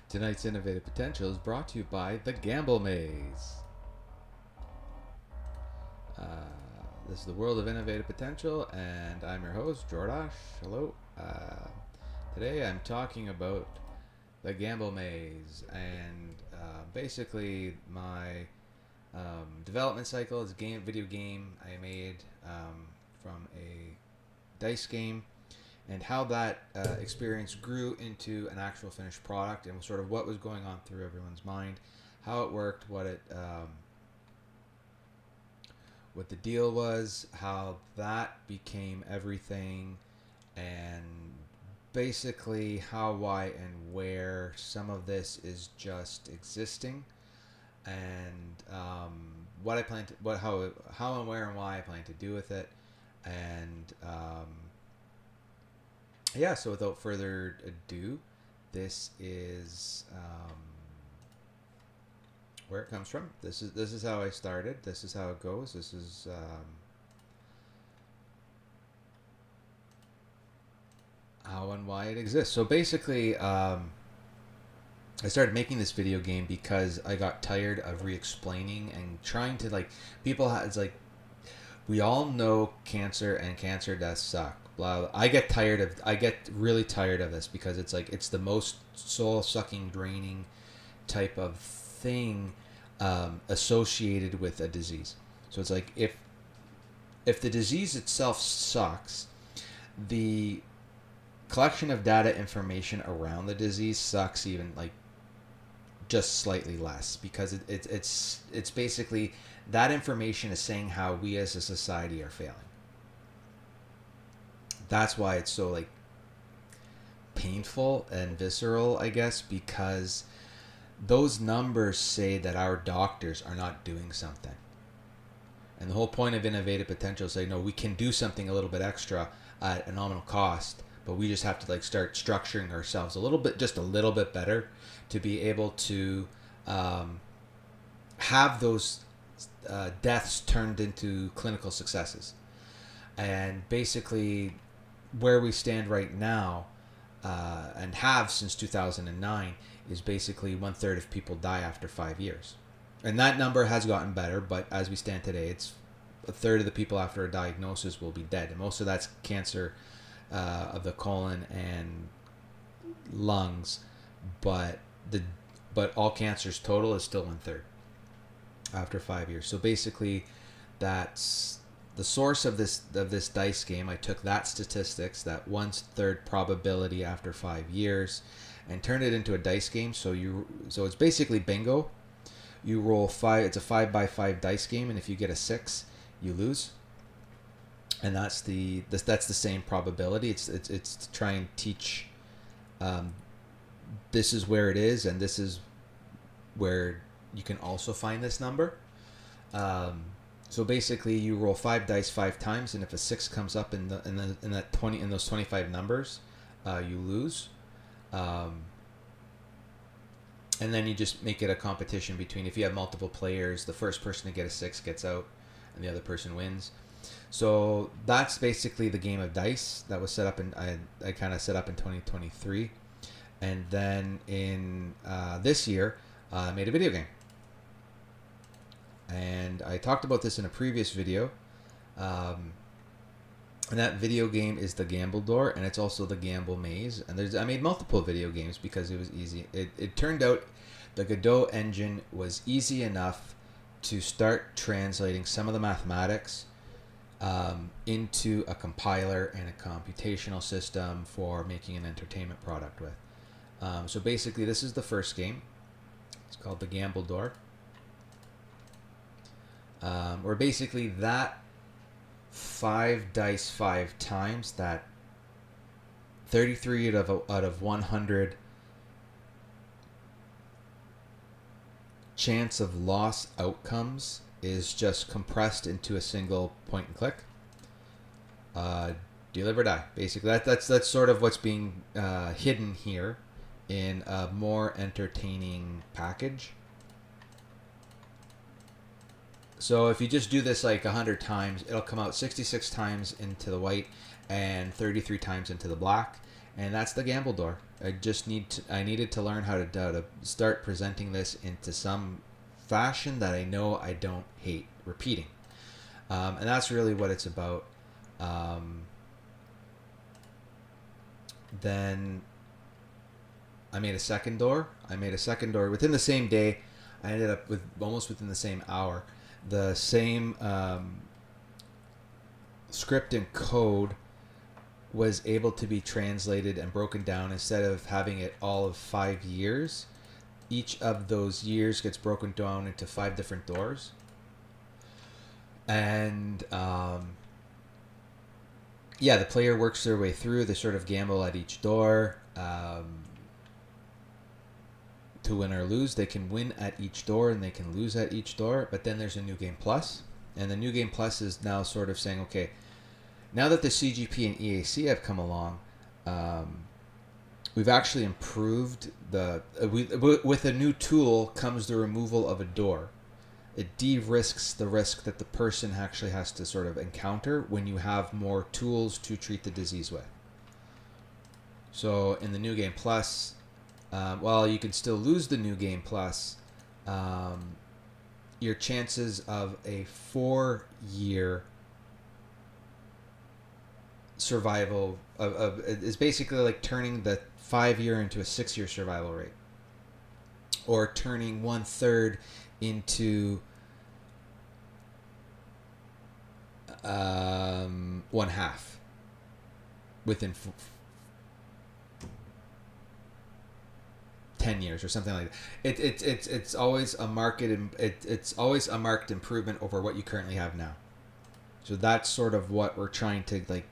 Tonight's Innovative Potential is brought to you by the Gamble Maze. Uh, this is the world of innovative potential, and I'm your host, Jordache. Hello. Today I'm talking about the Gamble Maze, and basically my development cycle is a video game I made from a dice game, and how that experience grew into an actual finished product, and sort of what was going on through everyone's mind, how it worked, what the deal was, how that became everything, and basically how, why, and where some of this is just existing, and what I plan to, how and where and why I plan to do with it, and yeah. So without further ado, this is where it comes from. This is how I started. This is how it goes. This is how and why it exists. So basically, I started making this video game because I got tired of re-explaining and trying to, like, it's like, we all know cancer and cancer deaths suck. Blah, blah. I get really tired of this because it's like, it's the most soul-sucking, draining type of thing associated with a disease. So it's like, if the disease itself sucks, the collection of data information around the disease sucks even, like, just slightly less, because it's basically, that information is saying how we as a society are failing. That's why it's so, like, painful and visceral, I guess, because those numbers say that our doctors are not doing something. And the whole point of innovative potential is say, no, we can do something a little bit extra at a nominal cost, but we just have to, like, start structuring ourselves just a little bit better to be able to have those deaths turned into clinical successes. And basically, where we stand right now, and have since 2009, is basically 1/3 of people die after 5 years. And that number has gotten better, but as we stand today, it's 1/3 of the people after a diagnosis will be dead. And most of that's cancer of the colon and lungs, but all cancers total is still 1/3 after 5 years. So basically, that's the source of this dice game. I took that statistics, that 1/3 probability after 5 years, and turned it into a dice game. So it's basically bingo. You roll 5. It's a 5x5 dice game, and if you get a 6, you lose. And that's the same probability. It's to try and teach. This is where it is, and this is where you can also find this number. So basically, you roll 5 dice 5 times, and if a 6 comes up in those 25 numbers, you lose. And then you just make it a competition between, if you have multiple players, the first person to get a 6 gets out, and the other person wins. So that's basically the game of dice that was set up I kind of set up in 2023, and then in this year, I made a video game. And I talked about this in a previous video. And that video game is the Gamble Door, and it's also the Gamble Maze. And I made multiple video games because it was easy. It turned out the Godot engine was easy enough to start translating some of the mathematics into a compiler and a computational system for making an entertainment product with. So basically, this is the first game. It's called the Gamble Door. Where basically that 5 dice 5 times, that 33 out of 100 chance of loss outcomes is just compressed into a single point and click. Do you live or die? Basically, that's sort of what's being hidden here in a more entertaining package. So if you just do this like 100 times, it'll come out 66 times into the white and 33 times into the black. And that's the gamble door. I needed to learn how to start presenting this into some fashion that I know I don't hate repeating. And that's really what it's about. Then I made a second door. Within the same day. I ended up with almost within the same hour. The same script and code was able to be translated and broken down. Instead of having it all of 5 years, each of those years gets broken down into 5 different doors. And the player works their way through. They sort of gamble at each door. To win or lose, they can win at each door and they can lose at each door. But then there's a New Game Plus. And the New Game Plus is now sort of saying, okay, now that the CGP and EAC have come along, we've actually improved with a new tool comes the removal of a door. It de-risks the risk that the person actually has to sort of encounter when you have more tools to treat the disease with. So in the New Game Plus, while you can still lose the New Game Plus, your chances of a 4-year survival is basically like turning the 5-year into a 6-year survival rate, or turning 1/3 into 1/2 within 10 years or something like that. It's always a it's always a marked improvement over what you currently have now. So that's sort of what we're trying to like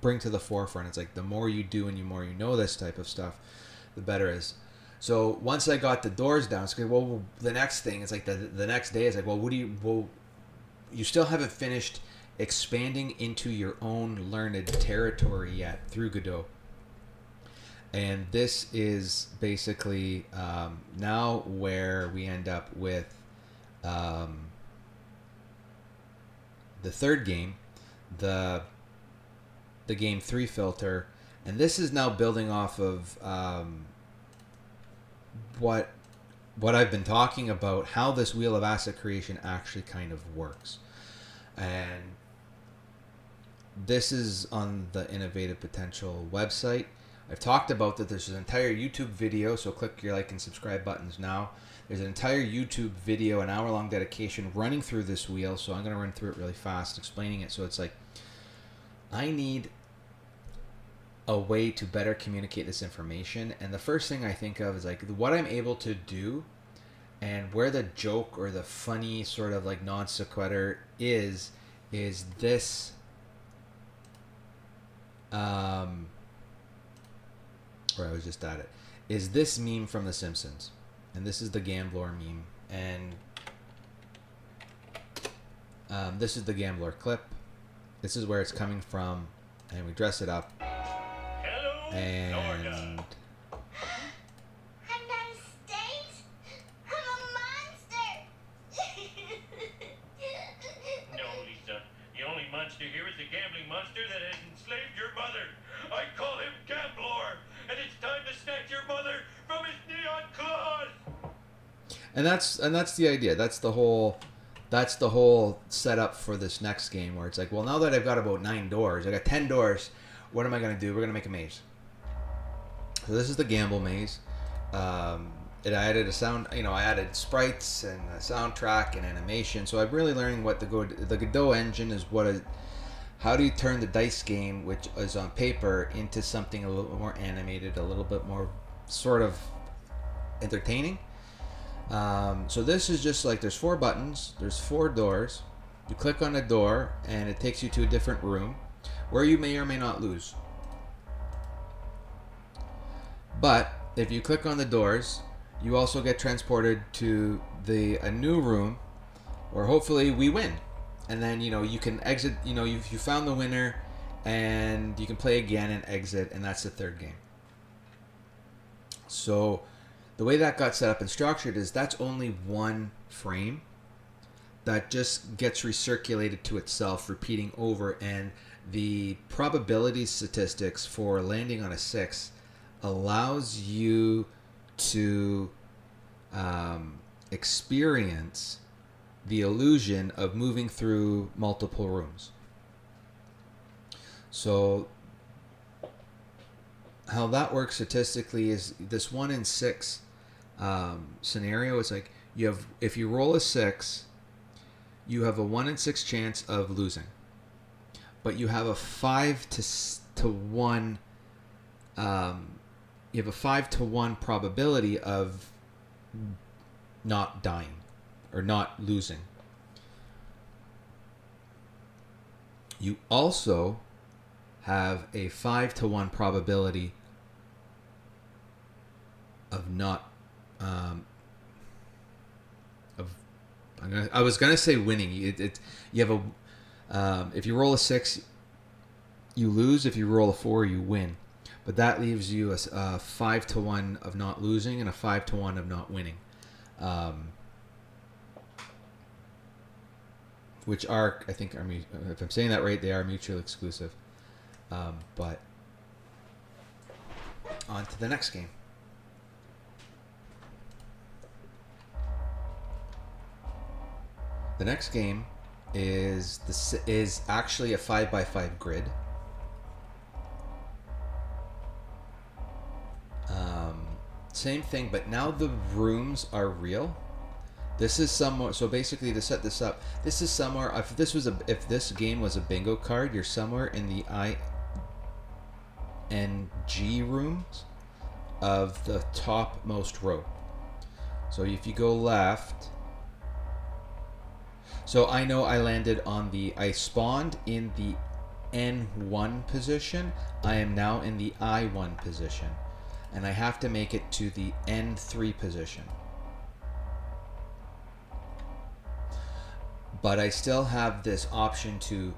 bring to the forefront. It's like the more you do and the more you know this type of stuff, the better it is. So once I got the doors down, it's like, well, the next thing is like the next day is like, well, you still haven't finished expanding into your own learned territory yet through Godot. And this is basically now where we end up with the third game, the game 3 filter, and this is now building off of what I've been talking about, how this wheel of asset creation actually kind of works. And this is on the Innovative Potential website. I've talked about that there's an entire YouTube video, so click your like and subscribe buttons now. There's an entire YouTube video, an hour-long dedication running through this wheel, so I'm going to run through it really fast, explaining it. So it's like, I need a way to better communicate this information, and the first thing I think of is like what I'm able to do, and where the joke or the funny sort of like non sequitur is this where I was just at it, is this meme from The Simpsons. And this is the Gambler meme. And this is the Gambler clip. This is where it's coming from. And we dress it up. Hello, and Jordache. I'm not a state. I'm a monster. No, Lisa. The only monster here is the gambling monster that has enslaved your mother. I call him Gambler, and it's time to snatch your mother from his neon claws. And that's the idea. That's the whole setup for this next game, where it's like, well, now that I've got about 9 doors, I got 10 doors. What am I gonna do? We're gonna make a maze. So this is the gamble maze. It added a sound. I added sprites and a soundtrack and animation. So I'm really learning what the Godot engine is. How do you turn the dice game, which is on paper, into something a little bit more animated, a little bit more sort of entertaining? So this is just like, there's 4 buttons, there's 4 doors. You click on a door and it takes you to a different room where you may or may not lose. But if you click on the doors, you also get transported to a new room where hopefully we win. And then you can exit. You found the winner, and you can play again and exit, and that's the third game. So the way that got set up and structured is that's only one frame that just gets recirculated to itself, repeating over, and the probability statistics for landing on a 6 allows you to experience the illusion of moving through multiple rooms. So how that works statistically is this 1 in 6 scenario is like if you roll a 6, you have a 1 in 6 chance of losing, but you have a 5 to 1 you have a 5 to 1 probability of not dying or not losing. You also have a 5 to 1 probability of not I was gonna say winning. You have a if you roll a 6, you lose. If you roll a 4, you win. But that leaves you a 5 to 1 of not losing and a 5 to 1 of not winning, which are, I think, if I'm saying that right, they are mutually exclusive. But on to the next game. The next game is actually a 5x5 grid. Same thing, but now the rooms are real. This is somewhere. So basically, to set this up, this is somewhere. If this game was a bingo card, you're somewhere in the I and G rooms of the topmost row. So if you go left. So I know I spawned in the N1 position. I am now in the I1 position. And I have to make it to the N3 position. But I still have this option to...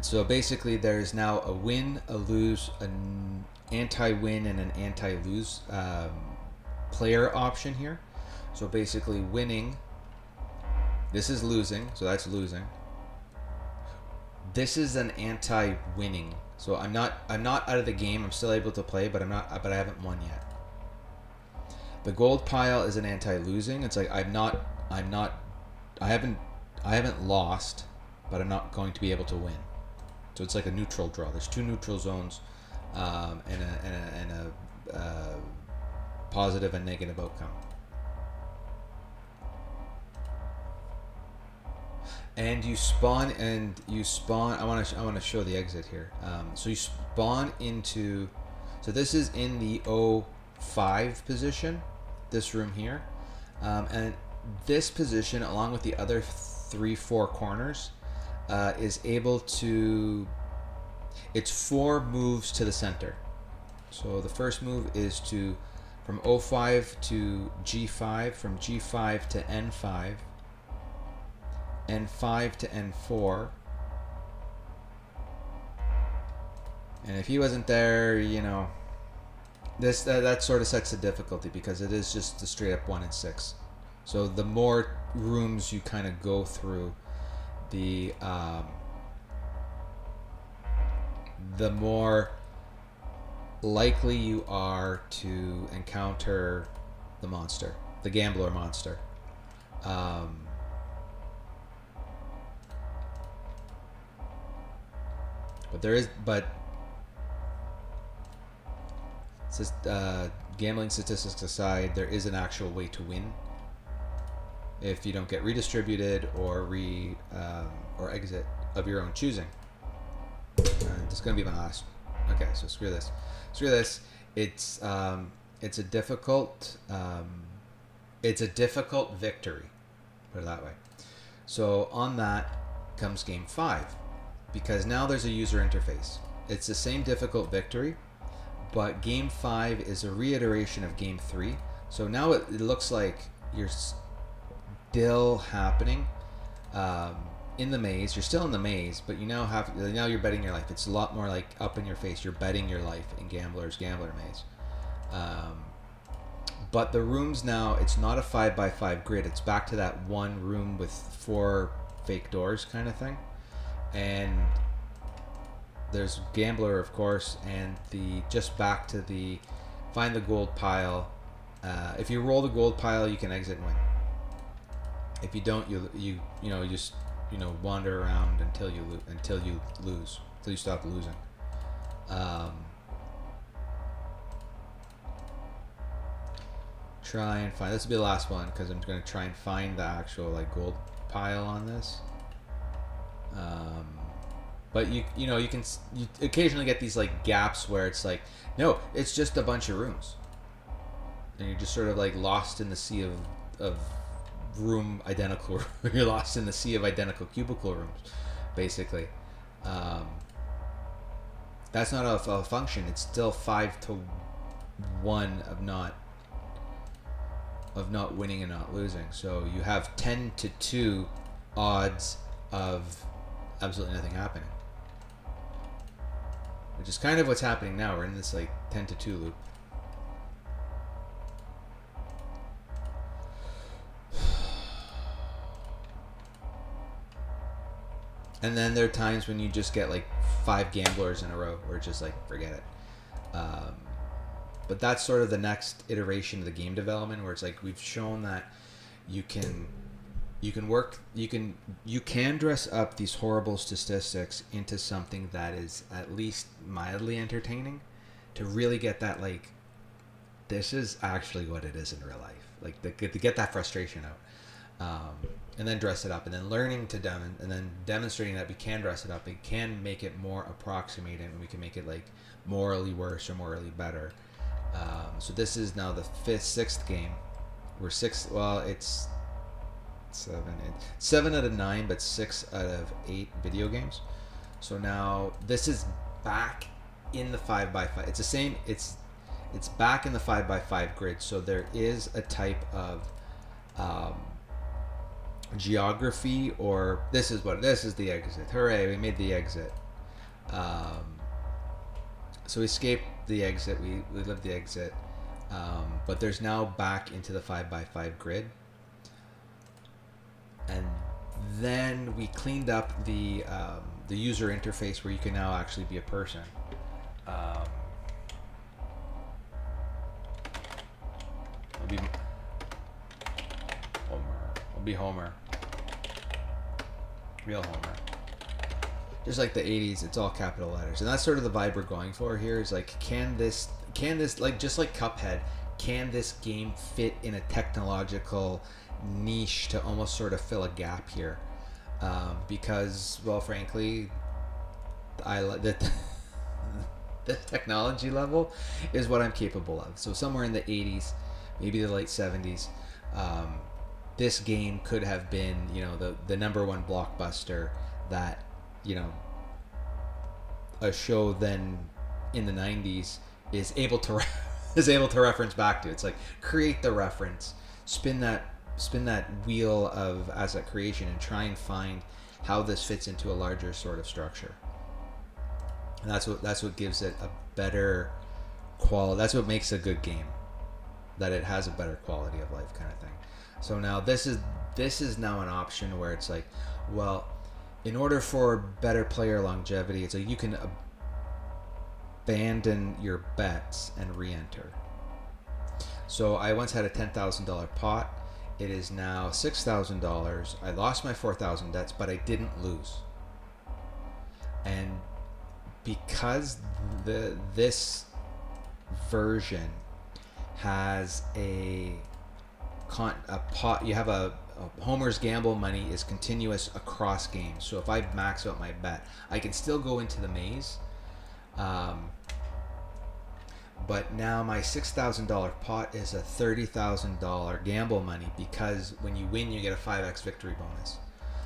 So basically there's now a win, a lose, an anti-win, and an anti-lose player option here. So basically winning... This is losing, so that's losing. This is an anti-winning, so I'm not out of the game. I'm still able to play, but I haven't won yet. The gold pile is an anti-losing. It's like I haven't lost, but I'm not going to be able to win. So it's like a neutral draw. There's 2 neutral zones, and a positive and negative outcome. And you spawn. I want to show the exit here. So you spawn into. So this is in the O5 position. This room here, and this position, along with the other 3-4 corners, is able to. It's 4 moves to the center. So the first move is from O5 to G5, from G5 to N5. N5 to N4, and if he wasn't there, that sort of sets the difficulty, because it is just a straight up 1 in 6. So the more rooms you kind of go through, the more likely you are to encounter the monster, the gambler monster. But gambling statistics aside, there is an actual way to win if you don't get redistributed or exit of your own choosing. This is gonna be my last. Okay, so screw this. It's a difficult victory, put it that way. So on that comes game 5. Because now there's a user interface. It's the same difficult victory, but game 5 is a reiteration of game 3. So now it looks like you're still happening in the maze. You're still in the maze, but now you're betting your life. It's a lot more like up in your face. You're betting your life in Gambler Maze. But the rooms now, it's not a 5x5 grid. It's back to that one room with 4 fake doors kind of thing. And there's gambler, of course, and the just back to the find the gold pile. If you roll the gold pile, you can exit and win. If you don't, you just wander around until you lose, until you stop losing. Try and find, this will be the last one because I'm going to try and find the actual like gold pile on this. But you occasionally get these like gaps where it's like, no, it's just a bunch of rooms, and you're just sort of like lost in the sea of room identical. You're lost in the sea of identical cubicle rooms, basically. That's not a function. It's still 5-1 of not winning and not losing. So you have 10-2 odds of absolutely nothing happening, which is kind of what's happening now. We're in this like 10-2 loop. And then there are times when you just get like 5 gamblers in a row where it's just like, forget it. But that's sort of the next iteration of the game development, where it's like we've shown that you can dress up these horrible statistics into something that is at least mildly entertaining, to really get that like, this is actually what it is in real life, like to get that frustration out. And then dress it up, and then learning to and then demonstrating that we can dress it up, we can make it more approximated, and we can make it like morally worse or morally better. So this is now the sixth game. We're six. Well, it's 7 out of 9, but 6 out of 8 video games. So now this is back in the 5x5. It's the same. It's back in the 5x5 grid. So there is a type of geography, or this is the exit. Hooray, we made the exit. So we escaped the exit, we lived the exit, but there's now back into the 5x5 grid. And then we cleaned up the user interface, where you can now actually be a person. I'll be Homer. Real Homer. Just like the 80s, it's all capital letters. And that's sort of the vibe we're going for here, is like, can this like, just like Cuphead, can this game fit in a technological niche to almost sort of fill a gap here? Because, well, frankly, the technology level is what I'm capable of. So somewhere in the 80s, maybe the late 70s, this game could have been, the number one blockbuster that, a show then in the 90s is able to reference back to. It's like, create the reference, spin that wheel of asset creation, and try and find how this fits into a larger sort of structure. And that's what gives it a better quality. That's what makes a good game, that it has a better quality of life kind of thing. So now this is now an option where it's like, well, in order for better player longevity, it's like you can abandon your bets and re-enter. So I once had a $10,000 pot. It is now $6,000. I lost my 4,000 debts, but I didn't lose. And because this version has a pot, you have a Homer's Gamble money is continuous across games. So if I max out my bet, I can still go into the maze. But now my $6,000 pot is a $30,000 gamble money, because when you win, you get a 5x victory bonus.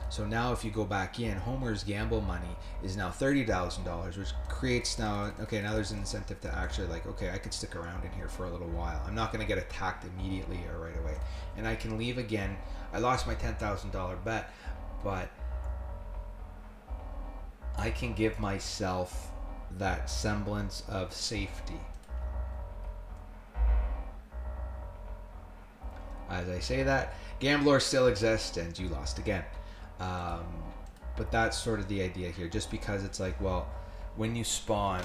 So now if you go back in, Homer's Gamble money is now $30,000, which creates now there's an incentive to actually like, okay, I could stick around in here for a little while. I'm not going to get attacked immediately or right away. And I can leave again. I lost my $10,000 bet, but I can give myself that semblance of safety. As I say that, Gambler still exists, and you lost again. But that's sort of the idea here. Just because it's like, well, when you spawn,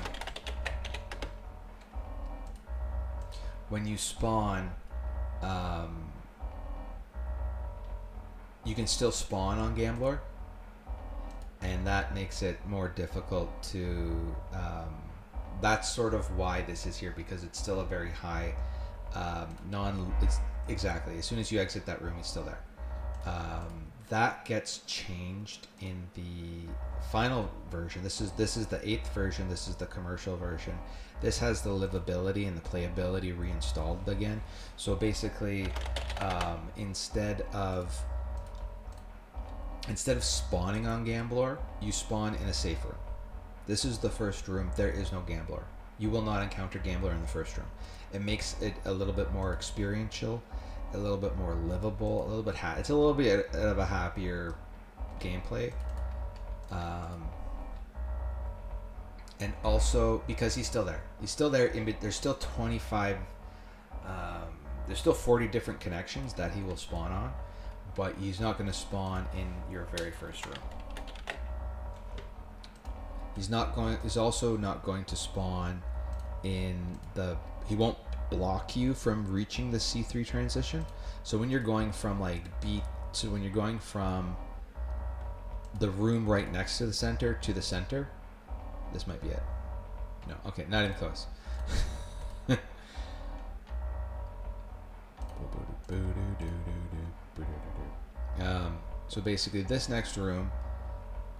you can still spawn on Gambler, and that makes it more difficult to. That's sort of why this is here, because it's still a very high It's exactly, as soon as you exit that room, he's still there. That gets changed in the final version. This is the 8th version. This is the commercial version. This has the livability and the playability reinstalled again. So basically, instead of spawning on Gambler, you spawn in a safe room. This is the first room. There is no Gambler. You will not encounter Gambler in the first room. It makes it a little bit more experiential, a little bit more livable, a little bit it's a little bit of a happier gameplay. And also because he's still there. He's still there. There's still 25. There's still 40 different connections that he will spawn on, but he's not going to spawn in your very first room. He's also not going to spawn in the. He won't block you from reaching the C3 transition. So when you're going from when you're going from the room right next to the center to the center, this might be it. No, okay, not even close. So basically, this next room,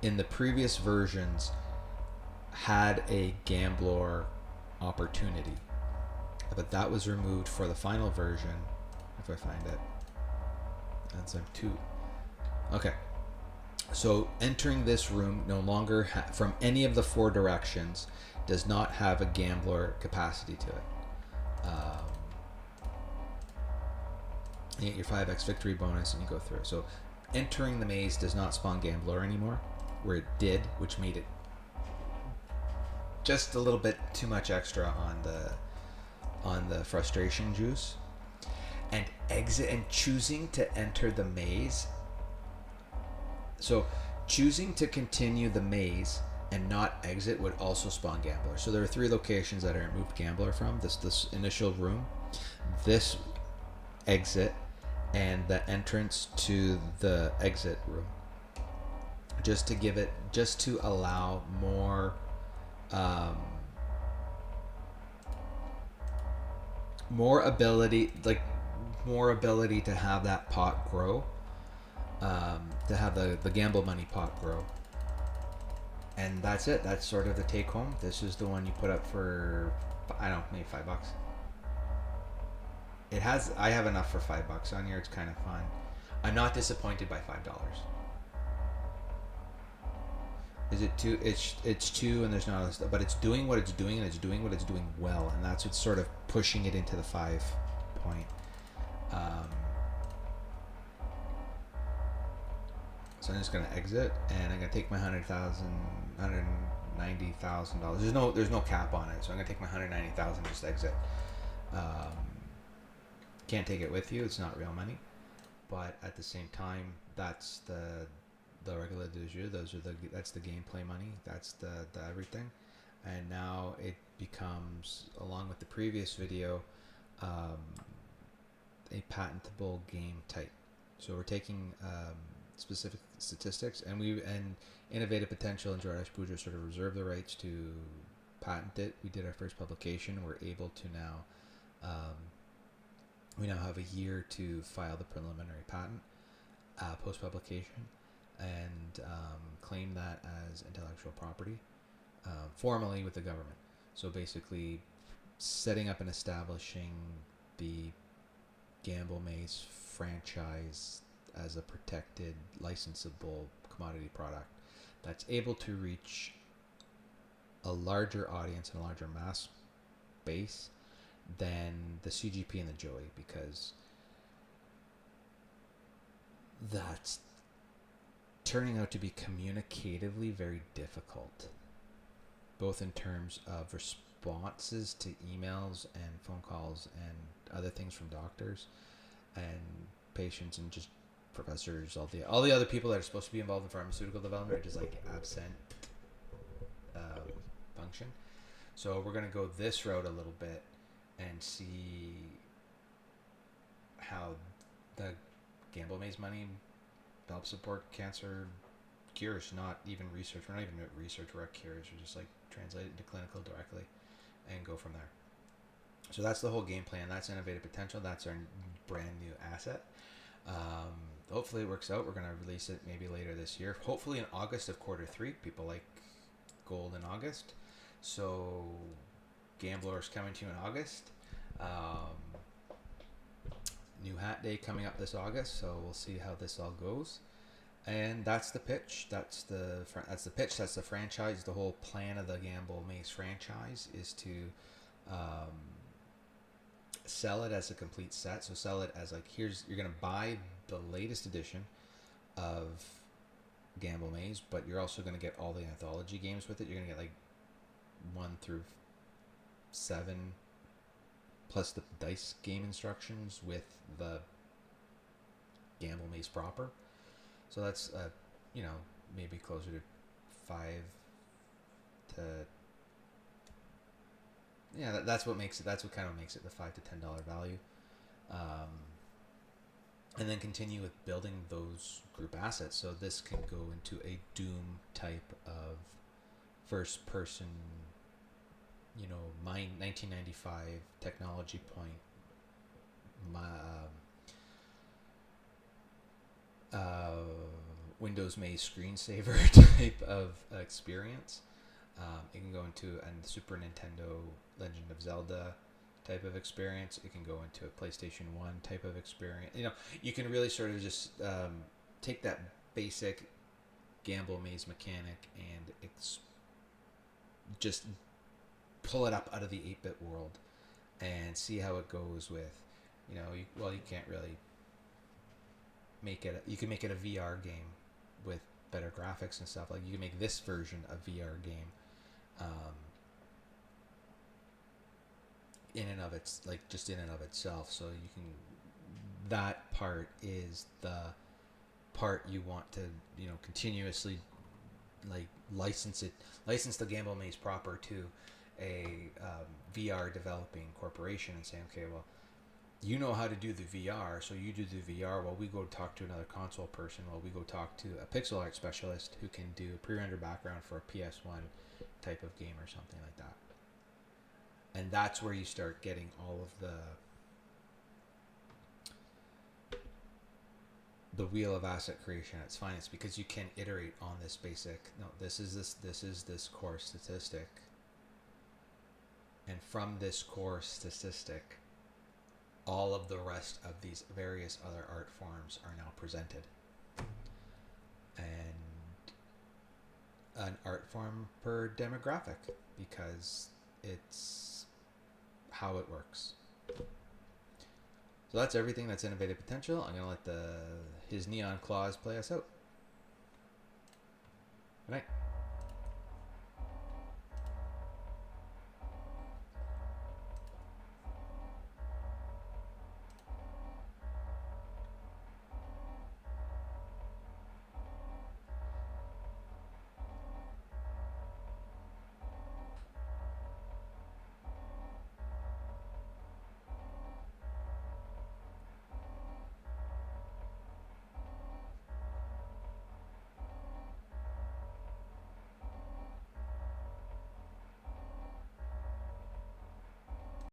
in the previous versions, had a Gambler opportunity, but that was removed for the final version. If I find it, that's two. Okay, so entering this room no longer from any of the 4 directions does not have a Gambler capacity to it. You get your 5x victory bonus and you go through. So entering the maze does not spawn Gambler anymore, where it did, which made it just a little bit too much extra on the frustration juice. And choosing to enter the maze. So choosing to continue the maze and not exit would also spawn Gambler. So there are 3 locations that are removed Gambler from this initial room, this exit, and the entrance to the exit room. Just to allow more ability to have that pot grow, to have the gamble money pot grow. And that's it. That's sort of the take home. This is the one you put up for, I don't know, maybe $5. I have enough for $5 on here. It's kind of fun. I'm not disappointed by $5. Is it 2? It's 2, and there's not other stuff, but it's doing what it's doing, and it's doing what it's doing well, and that's what's sort of pushing it into the 5 point. So I'm just gonna exit, and I'm gonna take my $190,000. There's no cap on it, so I'm gonna take my $190,000, just exit. Can't take it with you. It's not real money, but at the same time, that's the regular du jour. That's the gameplay money. That's the everything. And now it becomes, along with the previous video, a patentable game type. So we're taking specific statistics, and innovative potential, and Jordache Boudreau sort of reserve the rights to patent it. We did our first publication. We're able to now. We now have a year to file the preliminary patent post-publication, and claim that as intellectual property formally with the government. So basically, setting up and establishing the Gamble Maze franchise as a protected, licensable commodity product that's able to reach a larger audience and a larger mass base than the CGP and the Joey, because that's turning out to be communicatively very difficult, both in terms of responses to emails and phone calls and other things from doctors and patients and just professors. All the other people that are supposed to be involved in pharmaceutical development are just absent. function. So we're going to go this route a little bit and see how the Gamble Maze money helps support cancer cures, not even research. We're not even at research, we're at cures. We're just like translate it into clinical directly and go from there. So that's the whole game plan. That's innovative potential. That's our brand new asset. Hopefully it works out. We're going to release it maybe later this year. Hopefully in August of Q3. People like gold in August. So Gambler's coming to you in August. New Hat Day coming up this August. So we'll see how this all goes. And that's the pitch. That's the pitch. That's the franchise. The whole plan of the Gamble Maze franchise is to sell it as a complete set. So sell it as like, you're gonna buy the latest edition of Gamble Maze, but you're also gonna get all the anthology games with it. You're gonna get like 1 through 7 plus the dice game instructions with the Gamble Maze proper. So that's maybe closer to 5 to that's what makes it. That's what kind of makes it the $5 to $10 value, and then continue with building those group assets. So this can go into a Doom type of first person, 1995 technology point, Windows Maze screensaver type of experience. It can go into a Super Nintendo Legend of Zelda type of experience. It can go into a PlayStation 1 type of experience. You can really sort of just take that basic Gamble Maze mechanic and just pull it up out of the 8-bit world and see how it goes with, you can't really make it, you can make it a VR game with better graphics and stuff. Like you can make this version a VR game. In and of itself, so you can, that part is the part you want to continuously like license the Gamble Maze proper to a VR developing corporation and say, okay, well, you know how to do the VR, so you do the VR while we go talk to another console person, while we go talk to a pixel art specialist who can do a pre-rendered background for a PS1 type of game or something like that. And that's where you start getting all of the wheel of asset creation at its finest, because you can iterate on this basic, this is this core statistic, and from this core statistic all of the rest of these various other art forms are now presented. And an art form per demographic, because it's how it works. So that's everything that's innovative potential. I'm going to let his neon claws play us out. Good night.